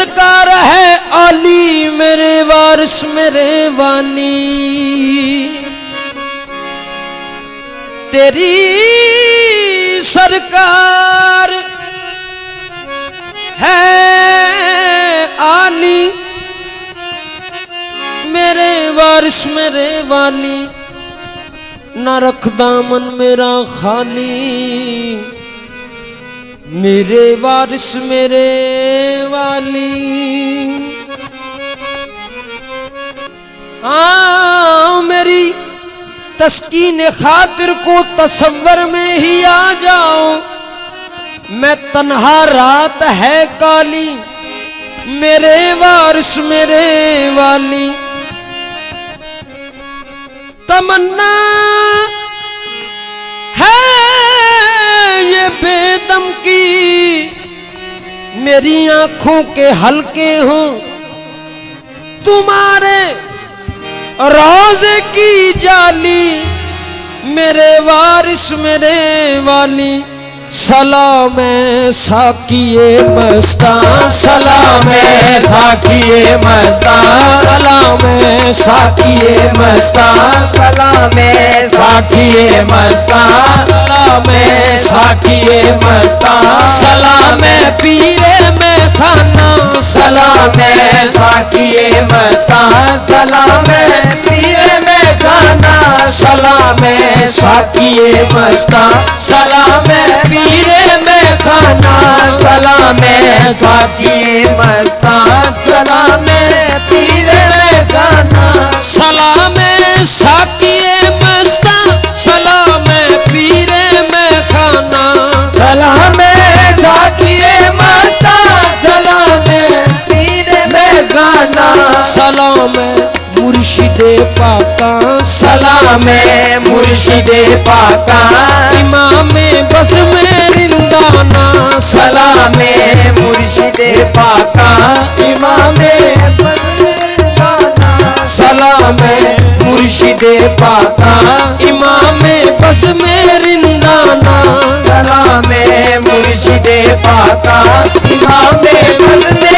सरकार है आली मेरे वारिस मेरे वाली। तेरी सरकार है आली मेरे वारिस मेरे वाली। ना रख दामन मेरा खाली मेरे वारिस मेरे वाली। हाँ मेरी तस्कीन खातिर को तसव्वर में ही आ जाओ। मैं तन्हा रात है काली मेरे वारिस मेरे वाली। तमन्ना है ये बेदम की मेरी आंखों के हल्के हों तुम्हारे रोज़े की जाली मेरे वारिस मेरे वाली। सलाम साकिए मस्तां सलाम साकिए मस्तां सलाम साकिए मस्तां सलाम साकिए मस्तां सलाम साकिए मस्तां सलाम पीरे में खाना सलाम साकिए मस्तां सलाम पीरे में खाना सलाम साकिए मस्तां सलाम पीरे में खाना सलाम साकिए मस्तां सलाम पीरे में खाना सलाम साकिए मस्तां सलाम पीरे में खाना सलाम साकिए मस्तां सलाम पीरे में खाना सलाम मुर्शिदे पाका सलाम मुर्शिदे पाका इमाम बस में रिंदाना सलाम मुर्शिदे पाका इमाम बस में रिंदाना सलाम मुर्शिदे पाका इमाम बस में रिंदाना सलाम मुर्शिदे पाका इमाम बस में